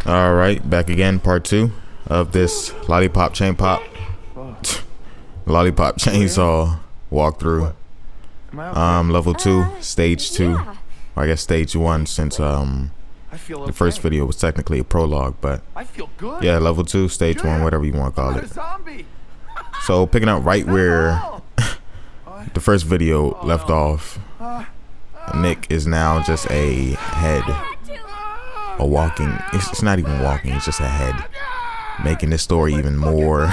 All right, back again, part 2 of this Lollipop chain pop, Lollipop chainsaw walkthrough. Level 2, stage 2, or I guess stage 1, since the first video was technically a prologue, but yeah, level 2, stage 1, whatever you want to call it. So picking up right where the first video left off, Nick is now just a head. A walking, it's not even walking, it's just a head, making this story even more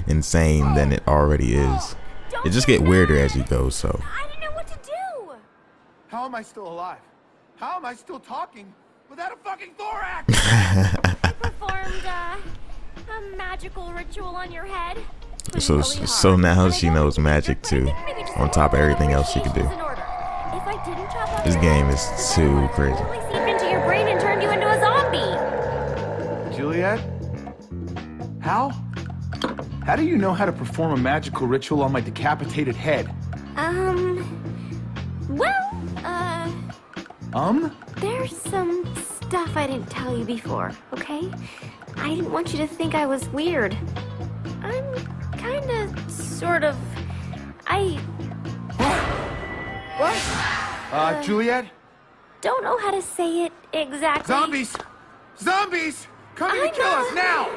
insane than it already is. It just get weirder as you go. So I didn't know what to do. How am I still alive? How am I still talking without a fucking thorax? I performed a magical ritual on your head. So now she knows magic too, on top of everything else she could do. This game is too crazy. Into your brain and turned you into a zombie. Juliet? How? How do you know how to perform a magical ritual on my decapitated head? There's some stuff I didn't tell you before, okay? I didn't want you to think I was weird. I'm kinda, sort of, What? Juliet? Don't know how to say it exactly. Zombies! Zombies! Coming to kill us now!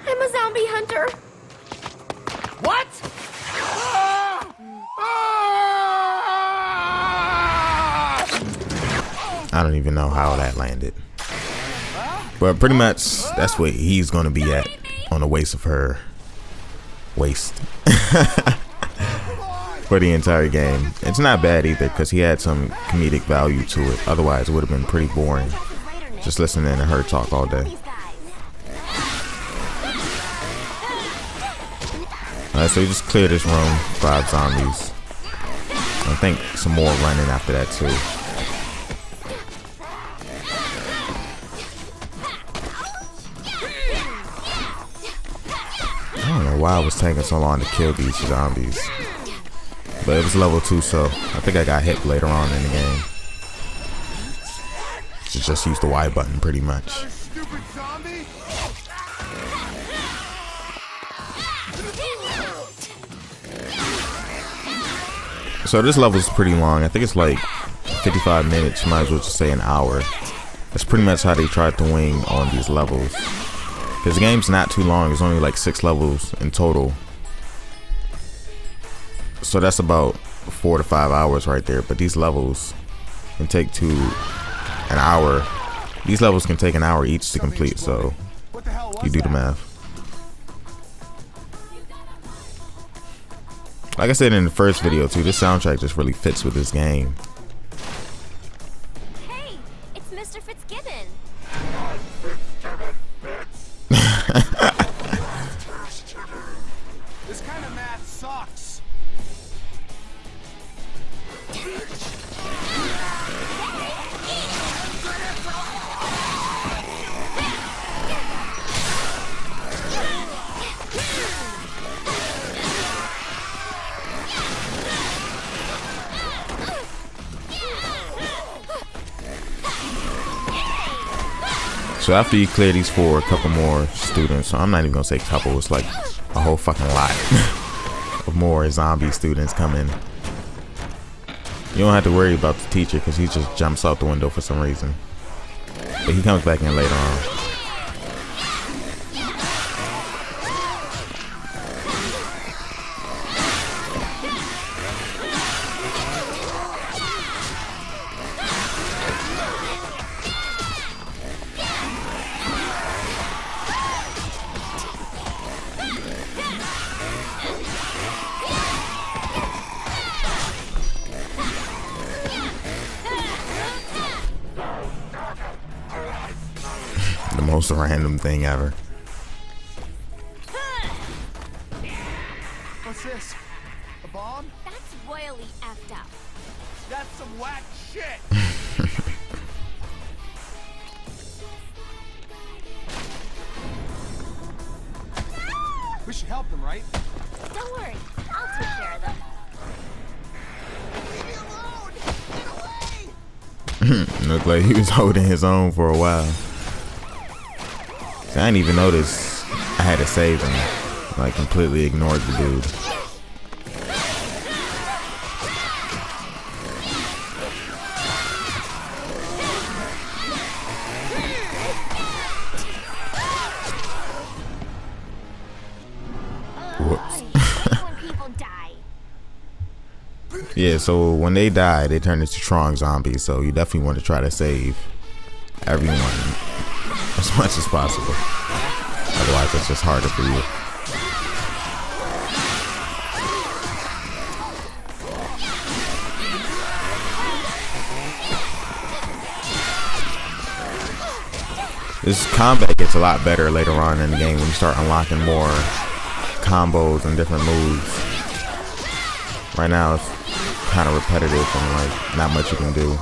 I'm a zombie hunter. What? I don't even know how that landed, but pretty much that's what he's gonna be at, on the waist of her waist. For the entire game. It's not bad either, because he had some comedic value to it. Otherwise it would have been pretty boring just listening to her talk all day. Alright, so you just clear this room, 5 zombies. I think some more running after that too. I don't know why it was taking so long to kill these zombies. But it was level 2, so I think I got hit later on in the game. Just use the Y button pretty much. So this level is pretty long. I think it's like 55 minutes. Might as well just say an hour. That's pretty much how they tried to wing on these levels. Because the game's not too long. It's only like 6 levels in total. So that's about 4 to 5 hours right there. But these levels can take an hour. These levels can take an hour each to complete. So you do the math. Like I said in the first video too, this soundtrack just really fits with this game. Hey, it's Mr. Fitzgibbon. This kind of math sucks. So after you clear these 4, a couple more students. So I'm not even gonna say couple. It's like a whole fucking lot of more zombie students coming. You don't have to worry about the teacher because he just jumps out the window for some reason. But he comes back in later on. The most random thing ever. What's this? A bomb? That's royally effed up. That's some whack shit. We should help them, right? Don't worry, I'll take care of them. Leave me alone! Get away! Looked like he was holding his own for a while. See, I didn't even notice I had to save him. Like, completely ignored the dude. Whoops. Yeah, so when they die, they turn into strong zombies. So you definitely want to try to save everyone as much as possible. Otherwise, it's just harder for you. This combat gets a lot better later on in the game when you start unlocking more combos and different moves. Right now it's kind of repetitive and like not much you can do.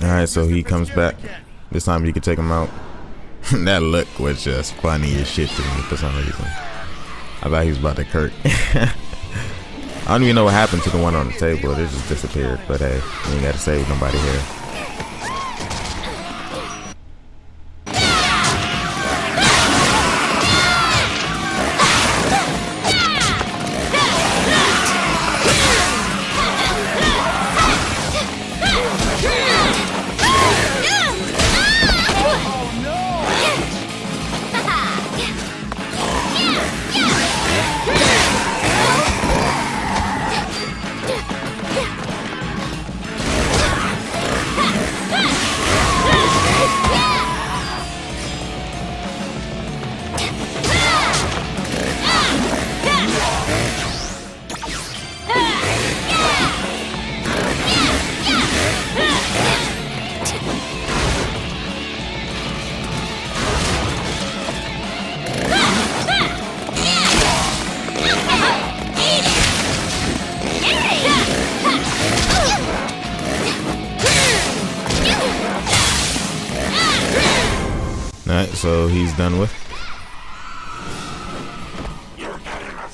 Alright, so he comes back. This time you can take him out. That look was just funny as shit to me for some reason. I thought he was about to Kirk. I don't even know what happened to the one on the table. It just disappeared. But hey, you ain't got to save nobody here. Alright, so he's done with. You're getting a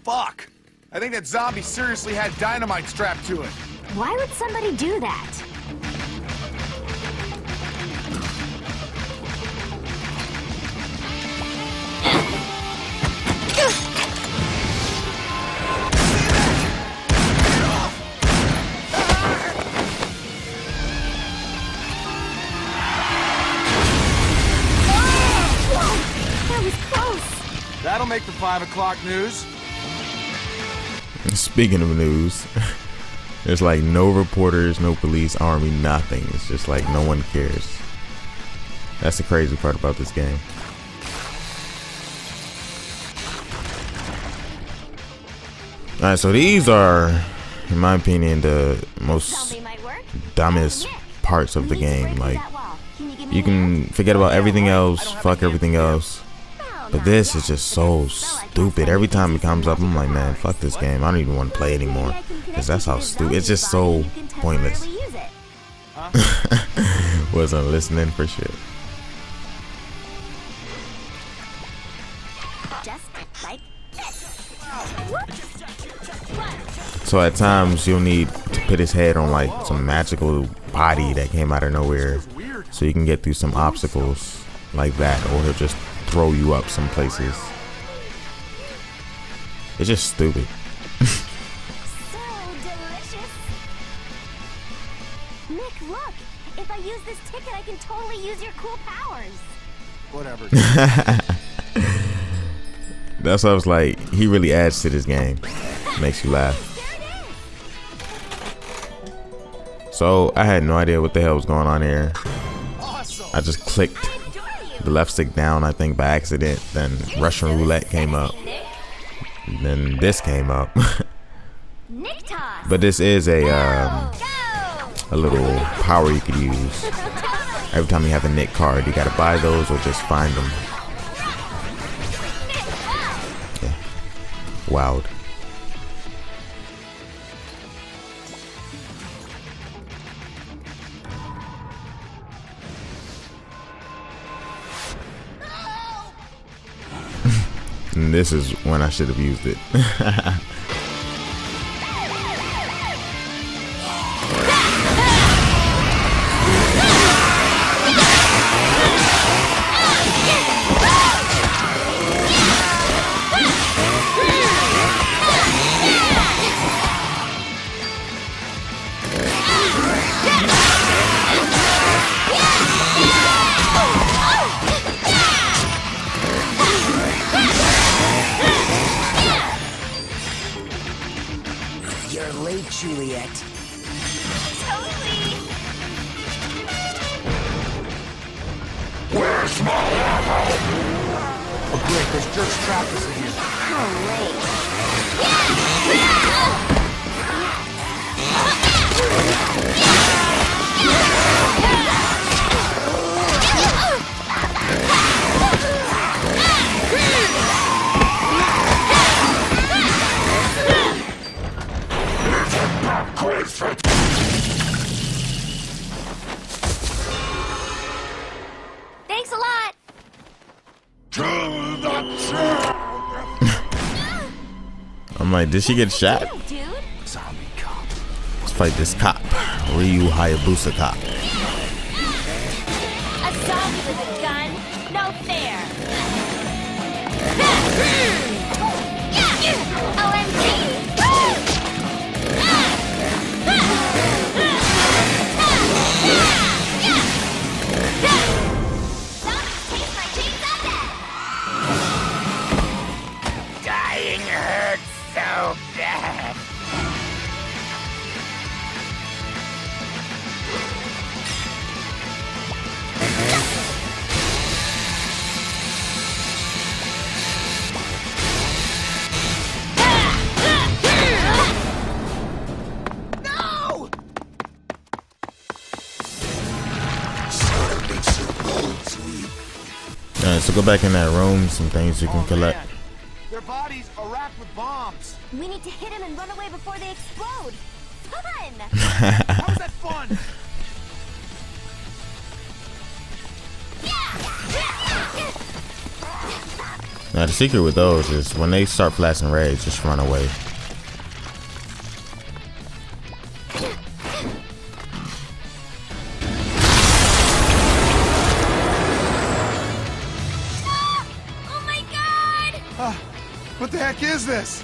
Fuck! I think that zombie seriously had dynamite strapped to it. Why would somebody do that? That'll make the 5 o'clock news. Speaking of news, there's like no reporters, no police, army, nothing. It's just like no one cares. That's the crazy part about this game. Alright, so these are, in my opinion, the most dumbest parts of the game. Like, You can forget about everything else, fuck everything else. But this is just so stupid. Every time it comes up, I'm like, man, fuck this game. I don't even want to play anymore. Because that's how stupid. It's just so pointless. Wasn't listening for shit. So at times you'll need to put his head on like some magical body that came out of nowhere, so you can get through some obstacles like that, or he'll just throw you up some places. It's just stupid. So delicious. Nick, look. If I use this ticket, I can totally use your cool powers. Whatever. That's why I was like, he really adds to this game. Makes you laugh. So I had no idea what the hell was going on here. I just clicked the left stick down, I think by accident. Then Russian roulette came up. And then this came up. But this is a little power you could use. Every time you have a Nick card, you gotta buy those or just find them. Yeah. Wild. And this is when I should have used it. Juliet. Totally. Where's my ammo? Oh great, there's jerks trapped us in here. Thanks a lot. I'm like, did she get shot? Dude. Zombie cop. Let's fight this cop. Ryu Hayabusa cop. A zombie with a gun? No fair. OMG. Dying hurts so bad. No! Alright, so go back in that room. Some things you can collect. Man. Their bodies are wrapped with bombs. We need to hit him and run away before they explode. Fun! How's that fun? Now the secret with those is when they start flashing red, just run away. Oh my god! What the heck is this?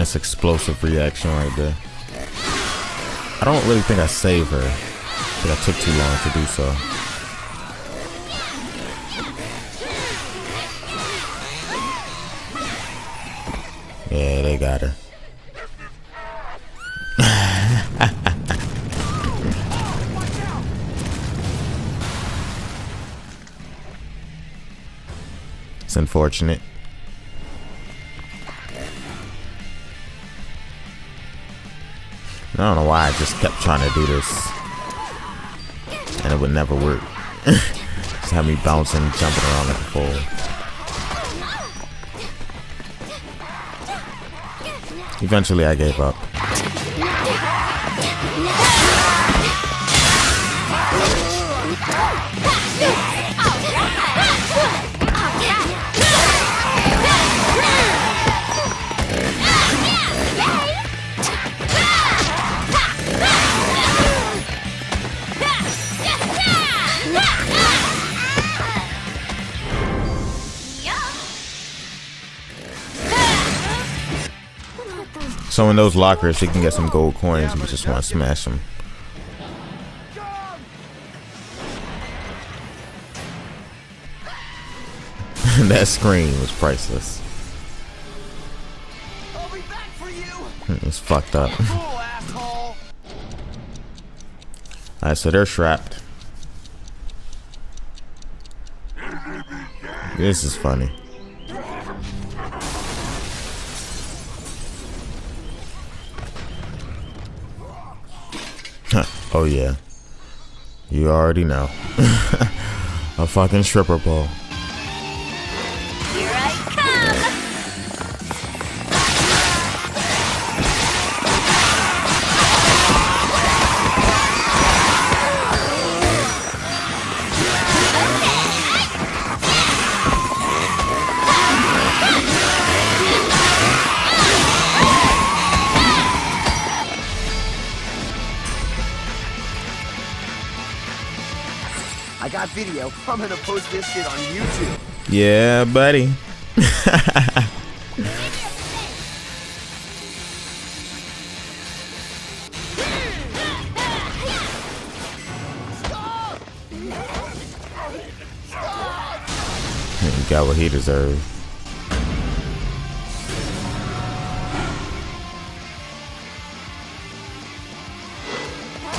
That's explosive reaction right there. I don't really think I saved her. I think I took too long to do so. Yeah, they got her. It's unfortunate. I don't know why I just kept trying to do this and it would never work. Just have me bouncing, jumping around like a fool. Eventually I gave up. So in those lockers, you can get some gold coins. You just want to smash them. That scream was priceless. I'll be back for you. It's fucked up. Cool, asshole. Alright, so they're trapped. This is funny. Oh yeah, you already know. A fucking stripper pole. Here I come! I got video. I'm gonna post this shit on YouTube. Yeah, buddy. He got what he deserved.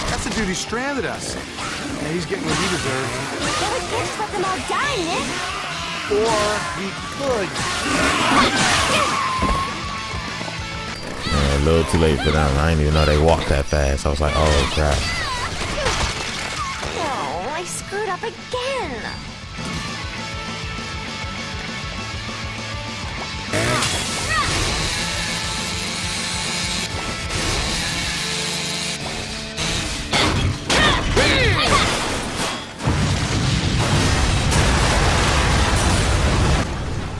That's the dude who stranded us. And he's getting what he deserves. Well, we can't just let them all die, Nick. Or we could. Yeah, a little too late for them. I didn't even know they walked that fast. I was like, oh crap. Oh, I screwed up again.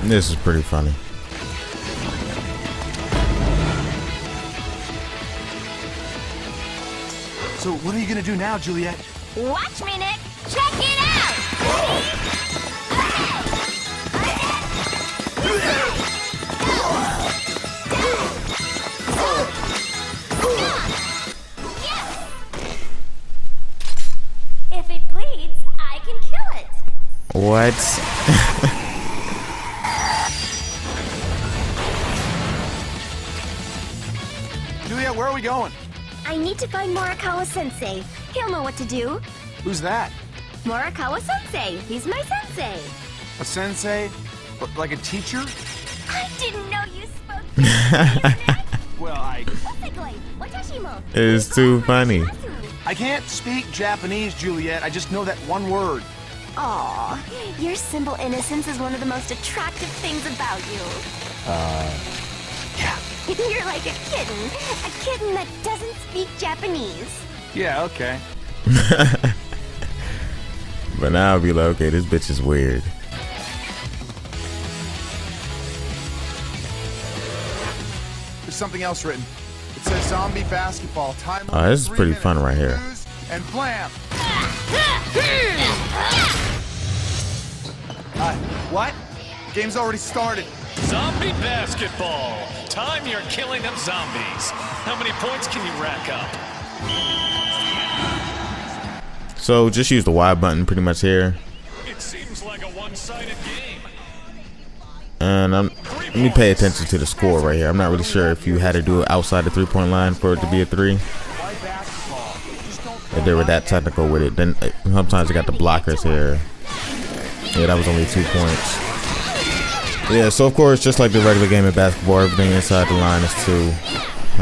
This is pretty funny. So what are you gonna do now, Juliet? Watch me, Nick. Check it out. If it bleeds, I can kill it. What? Juliet, where are we going? I need to find Morikawa-sensei. He'll know what to do. Who's that? Morikawa-sensei. He's my sensei. A sensei? What, like a teacher? I didn't know you spoke Japanese. Well, I It's too funny. I can't speak Japanese, Juliet. I just know that one word. Aw, your simple innocence is one of the most attractive things about you. Yeah. You're like a kitten that doesn't speak Japanese. Yeah, okay. But now I'll be like, okay, this bitch is weird. There's something else written. It says zombie basketball. Time Oh, this is pretty fun right here. And blam. What? Game's already started. Zombie basketball. time you're killing them zombies. How many points can you rack up? So just use the Y button pretty much here. It seems like a one-sided game. And let me pay attention to the score right here. I'm not really sure if you had to do it outside the 3-point line for it to be a 3. If they were that technical with it, then sometimes you got the blockers here. Yeah, that was only 2 points. Yeah, so of course, just like the regular game of basketball, everything inside the line is 2,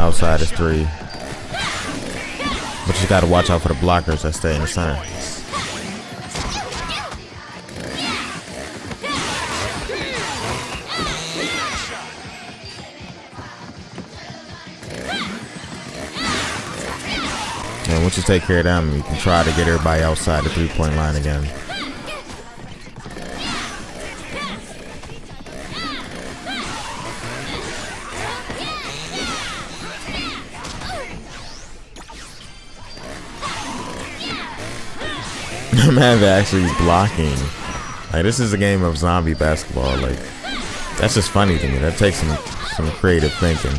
outside is 3. But you got to watch out for the blockers that stay in the center. And once you take care of them, you can try to get everybody outside the 3-point line again. Man, they're actually blocking. Like, this is a game of zombie basketball. Like, that's just funny to me. That takes some creative thinking.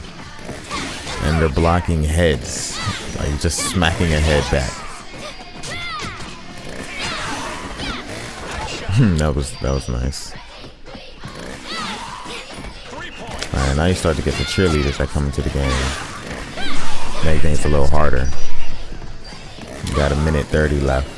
And they're blocking heads. Like, just smacking a head back. that was nice. Alright, now you start to get the cheerleaders that come into the game. Make things a little harder. You got 1:30 left.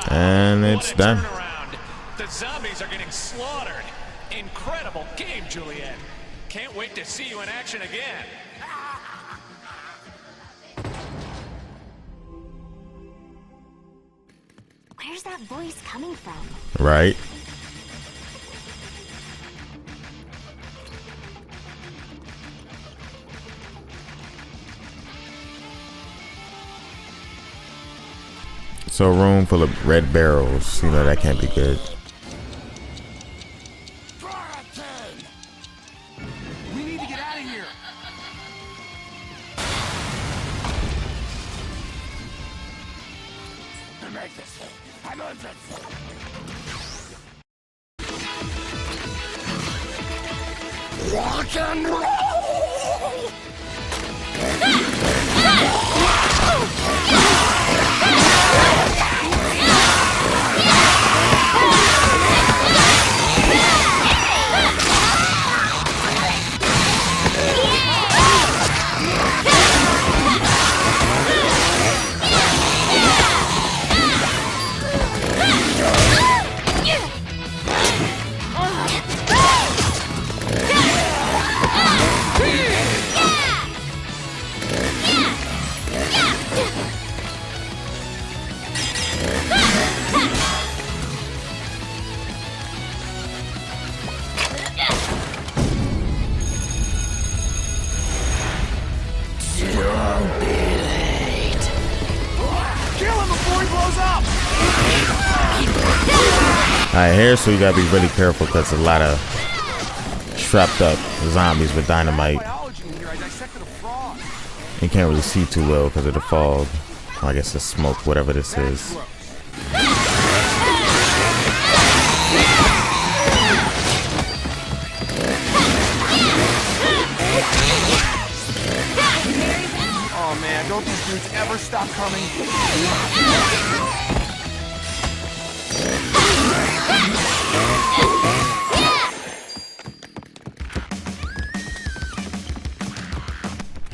And it's done. The zombies are getting slaughtered. Incredible game, Juliet. Can't wait to see you in action again. Where's that voice coming from? Right. So a room full of red barrels, you know, that can't be good. We need to get out of here. I'm on rock and roll. Alright, here, so you gotta be really careful because a lot of strapped up zombies with dynamite. You can't really see too well because of the fog. Well, I guess it's smoke, whatever this is. Oh man, don't these dudes ever stop coming?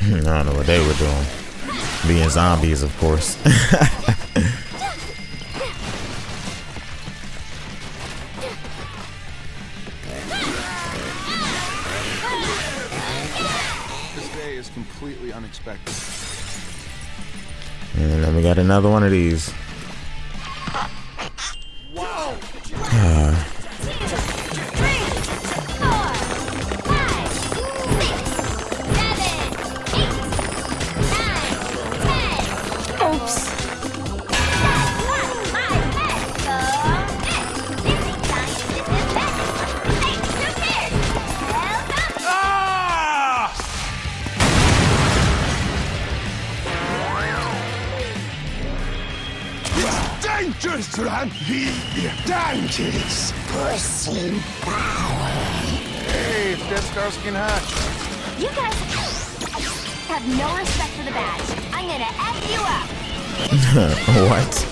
I don't know what they were doing. Being zombies, of course. This day is completely unexpected. And then we got another one of these. Dante's pussy power. Hey, it's Death Starsky and Hutch. You guys have no respect for the badge. I'm gonna F you up. What?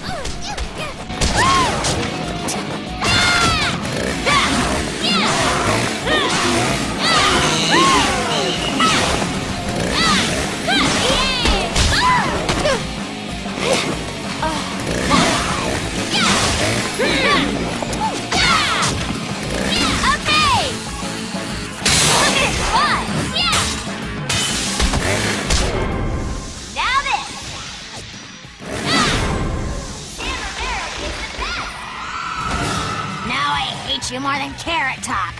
You more than Carrot Top.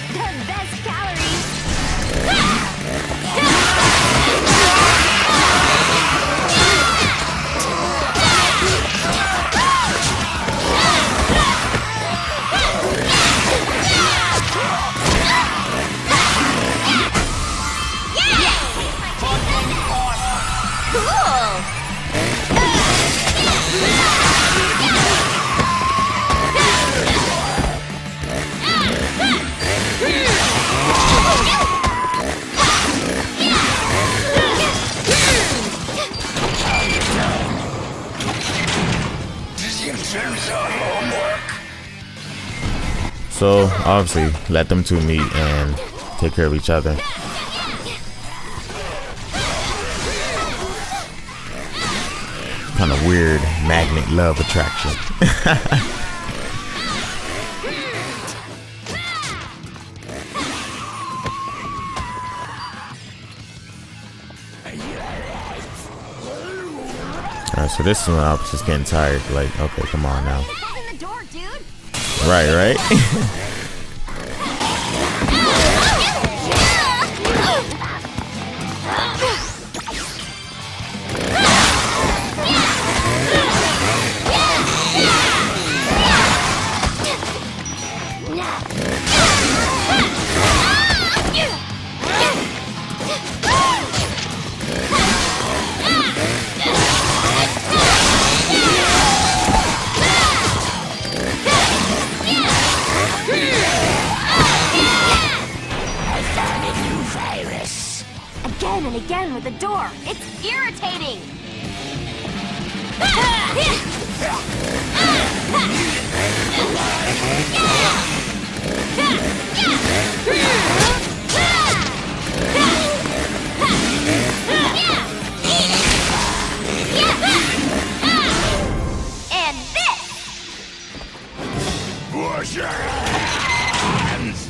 The best calories. So obviously let them two meet and take care of each other. Kind of weird magnet love attraction. Alright, so this one I was just getting tired. Like, okay, come on now. Right. Again and again with the door. It's irritating. And this. Wash your hands.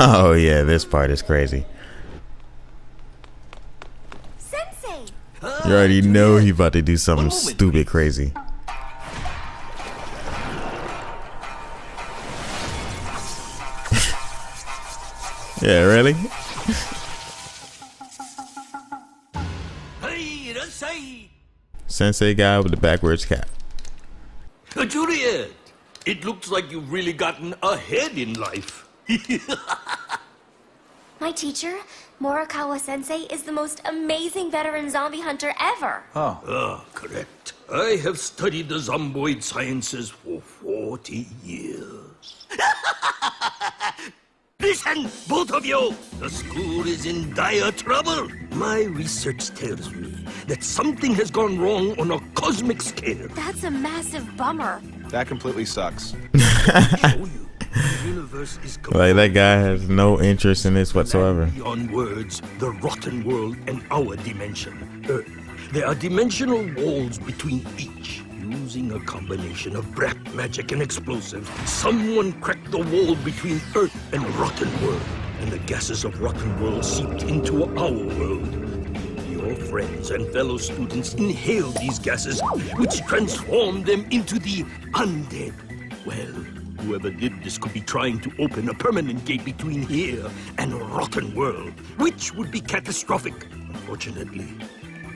Oh yeah, this part is crazy. Sensei. You already know he about to do something stupid crazy. Yeah, really? Sensei guy with the backwards cap. Juliet, it looks like you've really gotten ahead in life. My teacher, Morikawa-sensei, is the most amazing veteran zombie hunter ever. Correct. I have studied the zomboid sciences for 40 years. Listen, both of you! The school is in dire trouble. My research tells me that something has gone wrong on a cosmic scale. That's a massive bummer. That completely sucks. Show you. The universe is Like, that guy has no interest in this whatsoever. beyond words, the rotten world and our dimension, Earth. There are dimensional walls between each. Using a combination of black magic and explosives, someone cracked the wall between Earth and Rotten World, and the gases of Rotten World seeped into our world. Your friends and fellow students inhaled these gases, which transformed them into the undead. Well, whoever did this could be trying to open a permanent gate between here and Rotten World, which would be catastrophic. Unfortunately,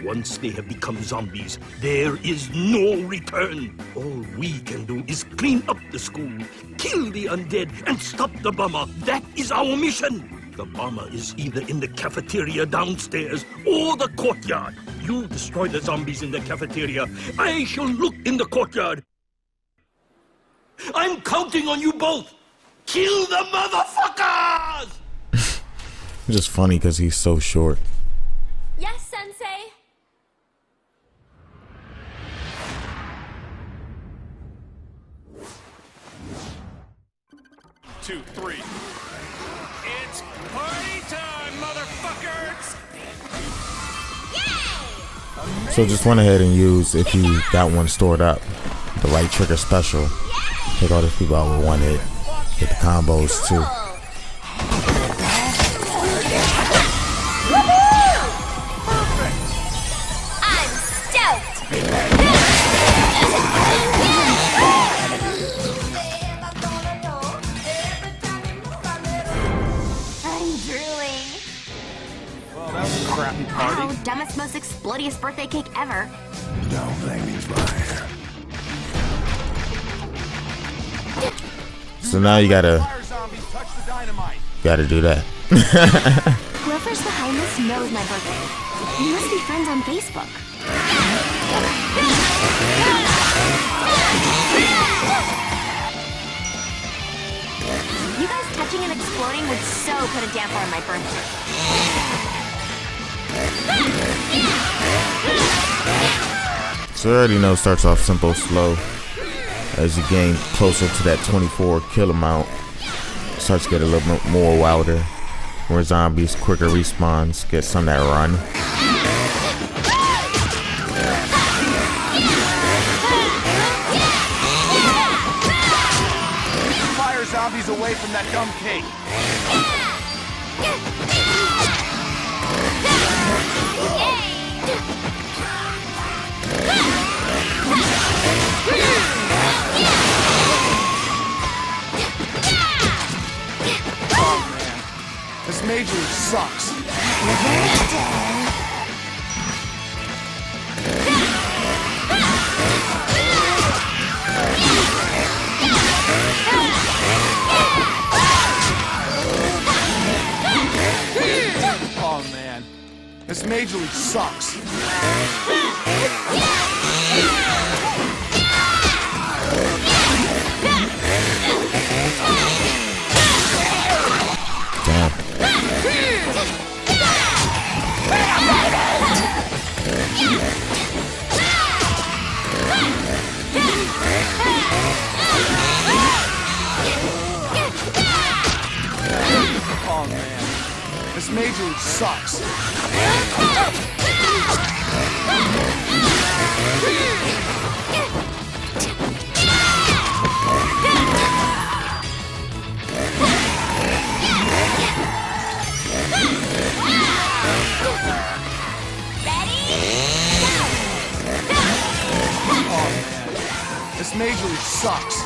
once they have become zombies, there is no return. All we can do is clean up the school, kill the undead, and stop the bomber. That is our mission. The bomber is either in the cafeteria downstairs or the courtyard. You destroy the zombies in the cafeteria. I shall look in the courtyard. I'm counting on you both. Kill the motherfuckers! Just funny because he's so short. Yes, Sensei. 2, 3. It's party time, motherfuckers! So just went ahead and use, if you got one stored up, the right trigger special. Take all these people out with one hit. Get the combos too. I'm stoked. I'm drooling. Well, that was a crappy party. Wow, dumbest, most explodiest birthday cake ever. Don't blame me, Fire. So now you gotta Fire zombies, touch the dynamite. do that. Whoever's behind this knows my birthday. We must be friends on Facebook. You guys touching and exploding would so put a damper on my birthday. So you already know it starts off simple, slow. As you gain closer to that 24 kill amount, it starts to get a little bit more wilder. More zombies, quicker respawns, get some that run. Fire zombies away from that dumb cake. Oh man, this majorly sucks. Oh man, this majorly sucks. Damn. Oh man, this majorly sucks. This majorly sucks.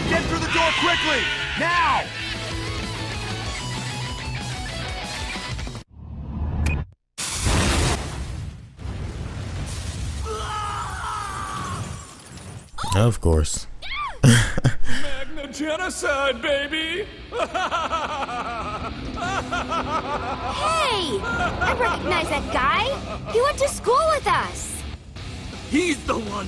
Get through the door quickly! Now! Of course. Magna genocide, baby! Hey! I recognize that guy! He went to school with us! He's the one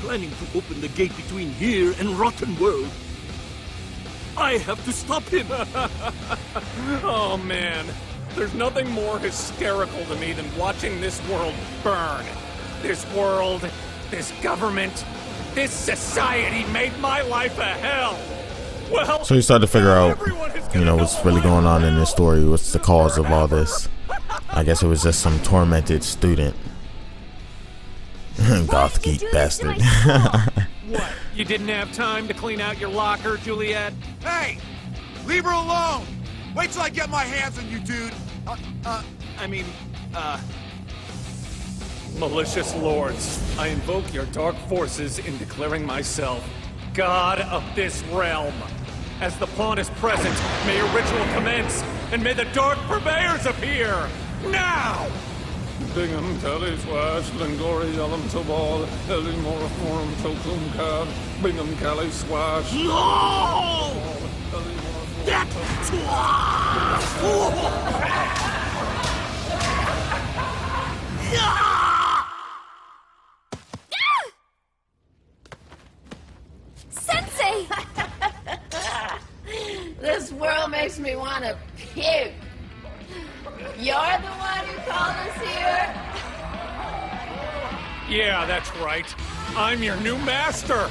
planning to open the gate between here and Rotten World. I have to stop him. Oh man, there's nothing more hysterical to me than watching this world burn. This world, this government, this society made my life a hell. Well, So you start to figure out, everyone is you know, gonna what's really going on in this story. What's the cause of all this? I guess it was just some tormented student. Goth geek bastard. What? You didn't have time to clean out your locker, Juliet? Hey! Leave her alone! Wait till I get my hands on you, dude! Malicious lords, I invoke your dark forces in declaring myself God of this realm. As the pawn is present, may a ritual commence, and may the dark purveyors appear! Now! Bingham, Tally, Swash, Lingori, Elam, Tobal, Elimora, Forum, Tokum, Cab, Bingham, Cali, Swash. No! Sensei! This world makes me want to puke. You're the one who called us here? Yeah, that's right. I'm your new master.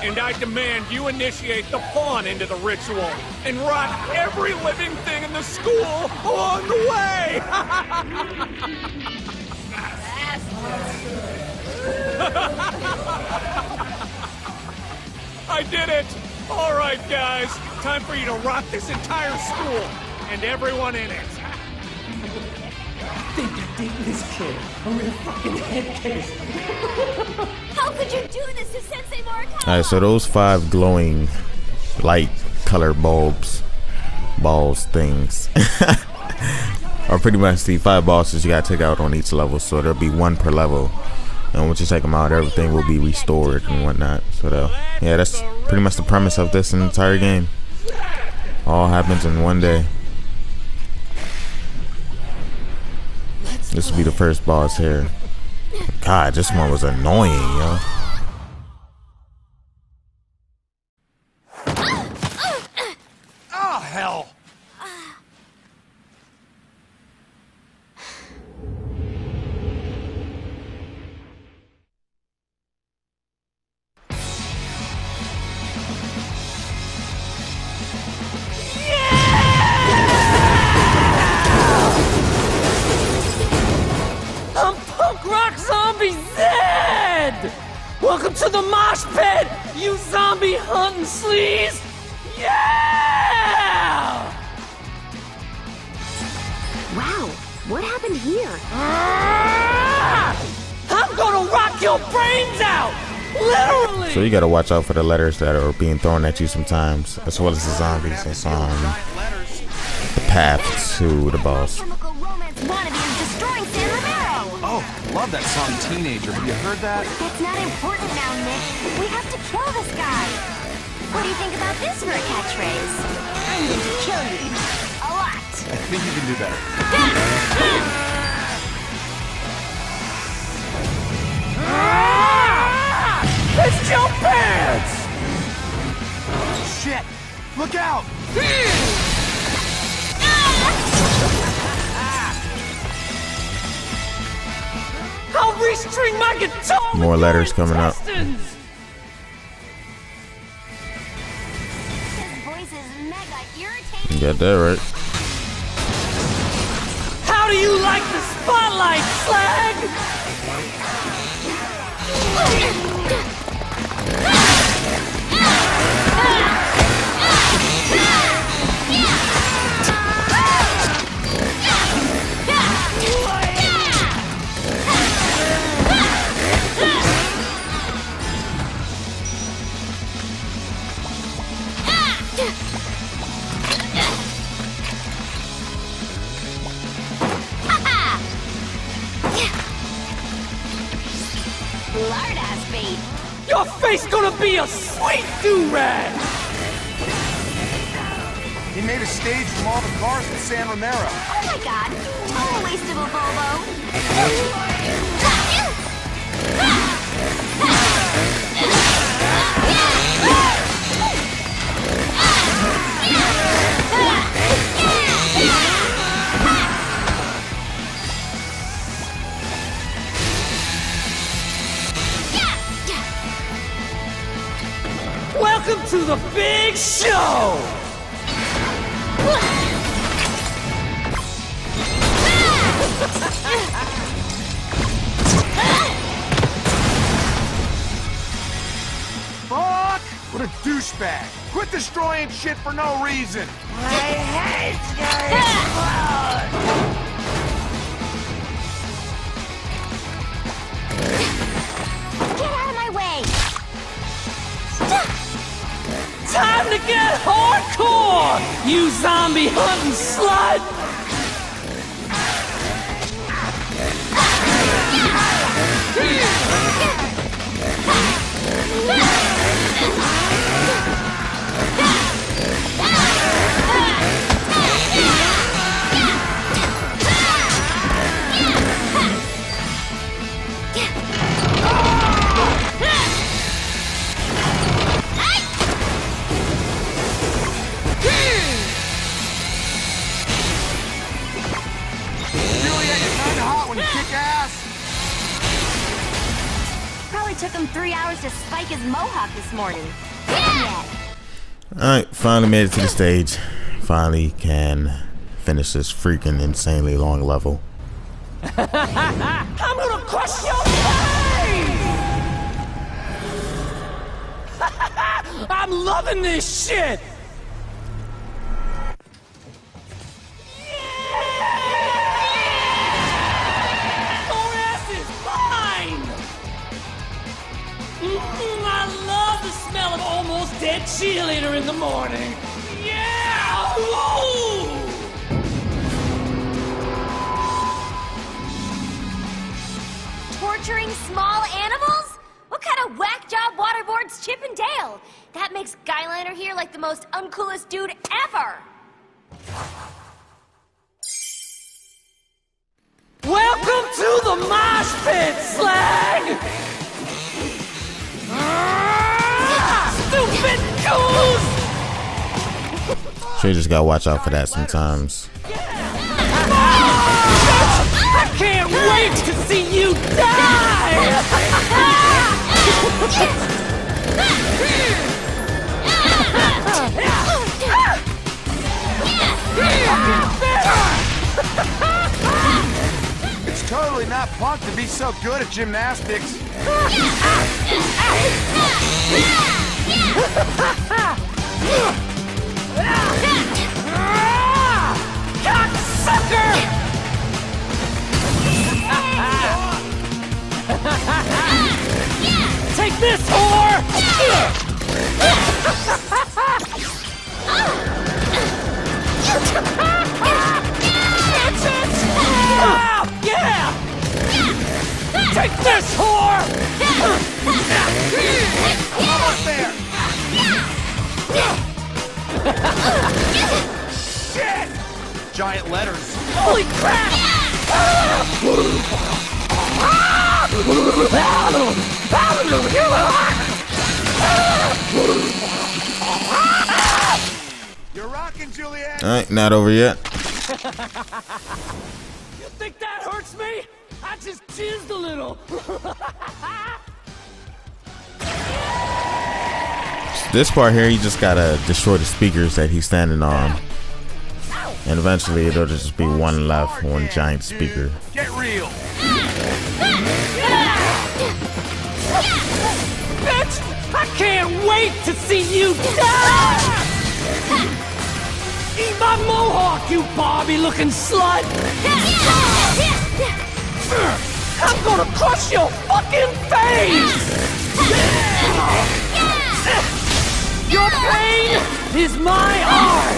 And I demand you initiate the pawn into the ritual and rot every living thing in the school along the way! I did it! All right, guys. Time for you to rot this entire school and everyone in it. I think you're dating this kid. I'm in a fucking head case. How could you do this to Sensei Morikawa? Alright, so those 5 glowing light color balls things are pretty much the 5 bosses you gotta take out on each level. So there'll be 1 per level, and once you take them out, everything will be restored and whatnot. So yeah, that's pretty much the premise of this entire game. All happens in one day. This will be the first boss here. God, this one was annoying, yo. Oh, hell! I'm Punk Rock Zombie Zed! Welcome to the mosh pit, you zombie hunting sleaze! Yeah! Wow, what happened here? I'm gonna rock your brains out! Literally! So you gotta watch out for the letters that are being thrown at you sometimes, as well as the zombies. It's the path to the boss. Chemical romance wannabe is destroying San Romero! Oh, love that song Teenager. Have you heard that? That's not important now, Nick. We have to kill this guy. What do you think about this for a catchphrase? I'm going to kill you. A lot. I think you can do better. It's your pants! Shit! Look out! I'll restring my guitar. More letters coming up. His voice is mega irritating. You got that right. How do you like the spotlight, slag? Lard-ass bait. Your face gonna be a sweet do-rag! He made a stage from all the cars in San Romero. Oh my god, total waste of a Volvo. Welcome to the big show! Fuck! What a douchebag! Quit destroying shit for no reason! My head's gonna explode! Get out of my way! Time to get hardcore, you zombie hunting slut! Probably took him 3 hours to spike his mohawk this morning. Damn it! Alright, finally made it to the stage. Finally can finish this freaking insanely long level. I'm gonna crush your face! I'm loving this shit! I love the smell of almost dead cheerleader in the morning. Yeah! Woo! Torturing small animals? What kind of whack job waterboards Chip and Dale? That makes Skyliner here like the most uncoolest dude ever. Welcome to the mosh pit, slag! Stupid goose! Sure, you just gotta watch out for that sometimes. I can't wait to see you die! It's totally not punk to be so good at gymnastics. Cocksucker! Take this, whore! Yeah! Take this, whore! Almost there! Shit! Giant letters. Holy crap! You're rocking, Juliet! Alright, not over yet. You think that hurts me? I just jizzed a little. This part here, you just gotta destroy the speakers that he's standing on. And eventually it'll just be one left, one giant speaker. Get real! Bitch! I can't wait to see you die! Eat my mohawk, you Barbie-looking slut! I'm gonna crush your fucking face! Your pain is my art!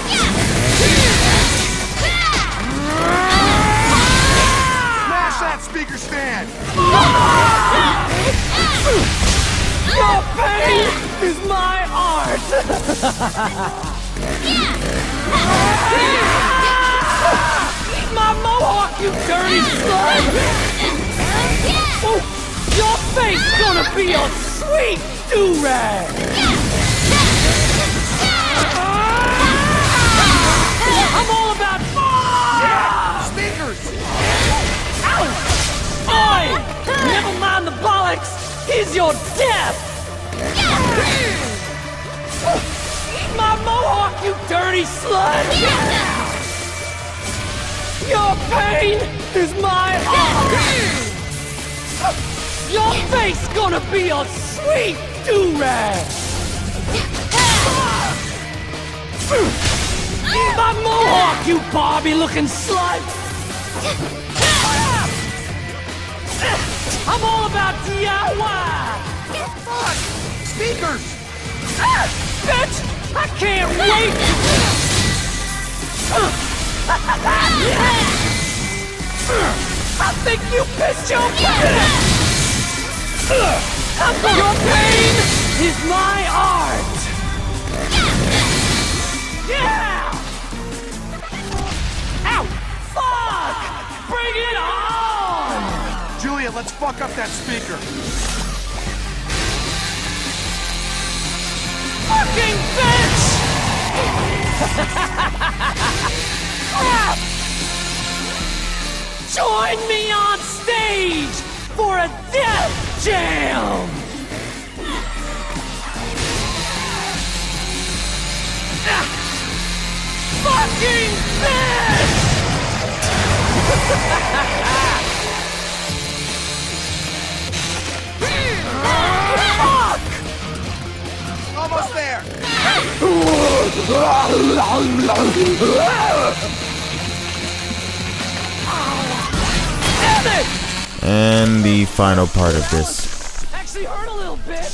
Smash that speaker stand! Your pain is my art! Eat my mohawk, you dirty slut! Oh, your face gonna be a sweet do-rag! I'm all about Speakers! Ow! Oi! Never mind the bollocks! Here's your death! Eat my mohawk, you dirty slut! Your pain is my art! Your face gonna be a sweet do-rag! Eat my mohawk, you Barbie-looking slut! I'm all about DIY! Fuck! Speakers! Bitch! I can't wait! I think you pissed your pants! Your pain is my art! Yeah! Ow! Fuck! Bring it on! Juliet, let's fuck up that speaker. Fucking bitch! Crap! Join me on stage for a death jam! Fucking bitch! Fuck! Almost there. Damn it! And the final part of this Actually hurt a little bit.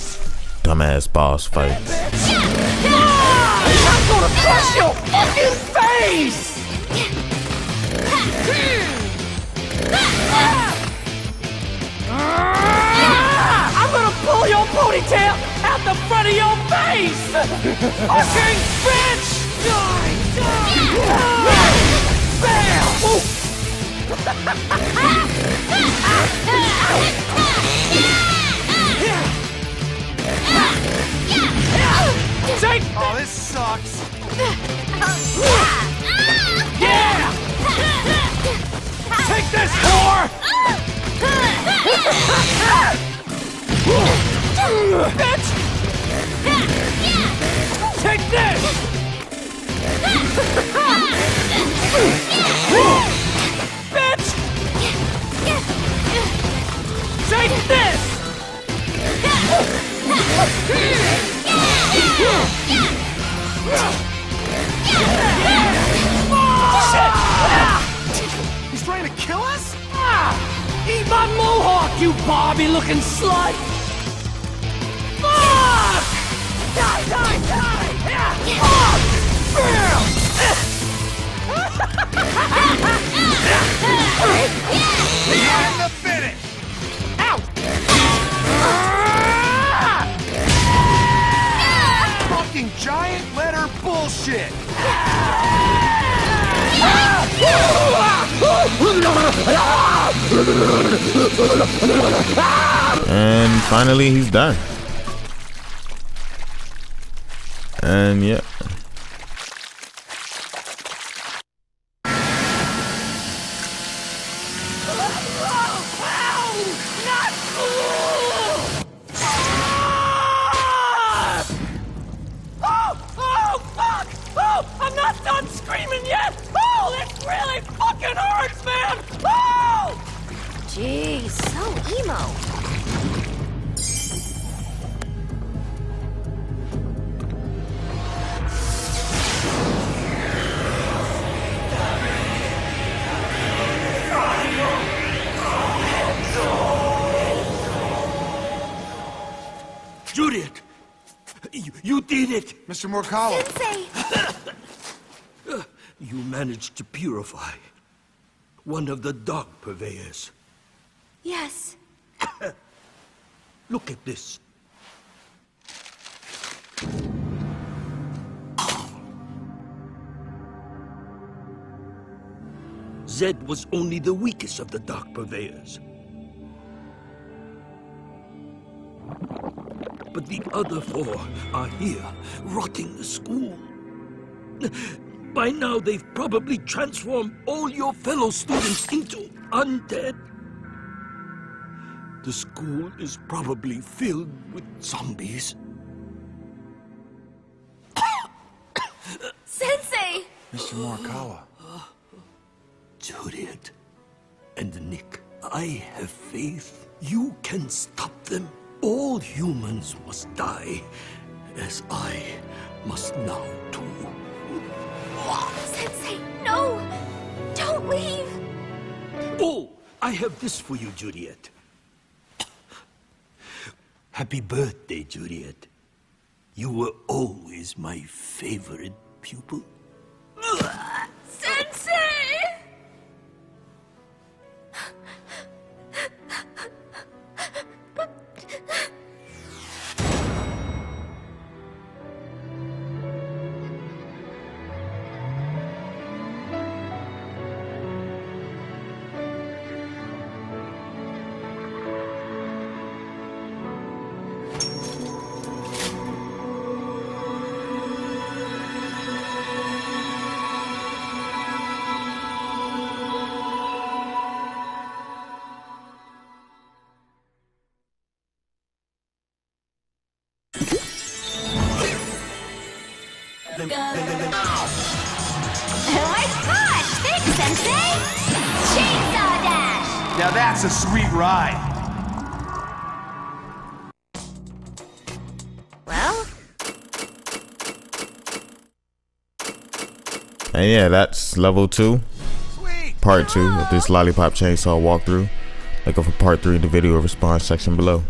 dumbass boss fight. I'm gonna crush your fucking face! I'm gonna pull your ponytail out the front of your face! Fucking bitch! Die! Bam! Take Oh, this sucks. Yeah! Take this, whore! Bitch! Take this! Bitch! Take this! He's trying to kill us? Eat my mohawk, you Barbie-looking slut! Fuck! Die, die, die! Fuck! And the finish! Ow! Fucking giant letter bullshit! And finally he's done. And yeah. I'm not done screaming yet! Oh, this really fucking hurts, man! Oh! Jeez, so emo. Juliet! You did it! Mr. Morcalo. Sensei! You managed to purify one of the dark purveyors. Yes. Look at this. Zed was only the weakest of the dark purveyors. But the other four are here, rotting the school. By now, they've probably transformed all your fellow students into undead. The school is probably filled with zombies. Sensei! Mr. Morikawa. Juliet, and Nick. I have faith you can stop them. All humans must die, as I must now too. Sensei, no! Don't leave! Oh, I have this for you, Juliet. Happy birthday, Juliet. You were always my favorite pupil. Sensei! Oh my gosh! Thanks, Sensei! Chainsaw Dash! Now that's a sweet ride. Well? And yeah, that's level 2. Part 2 of this Lollipop chainsaw walkthrough. Look up for part 3 in the video response section below.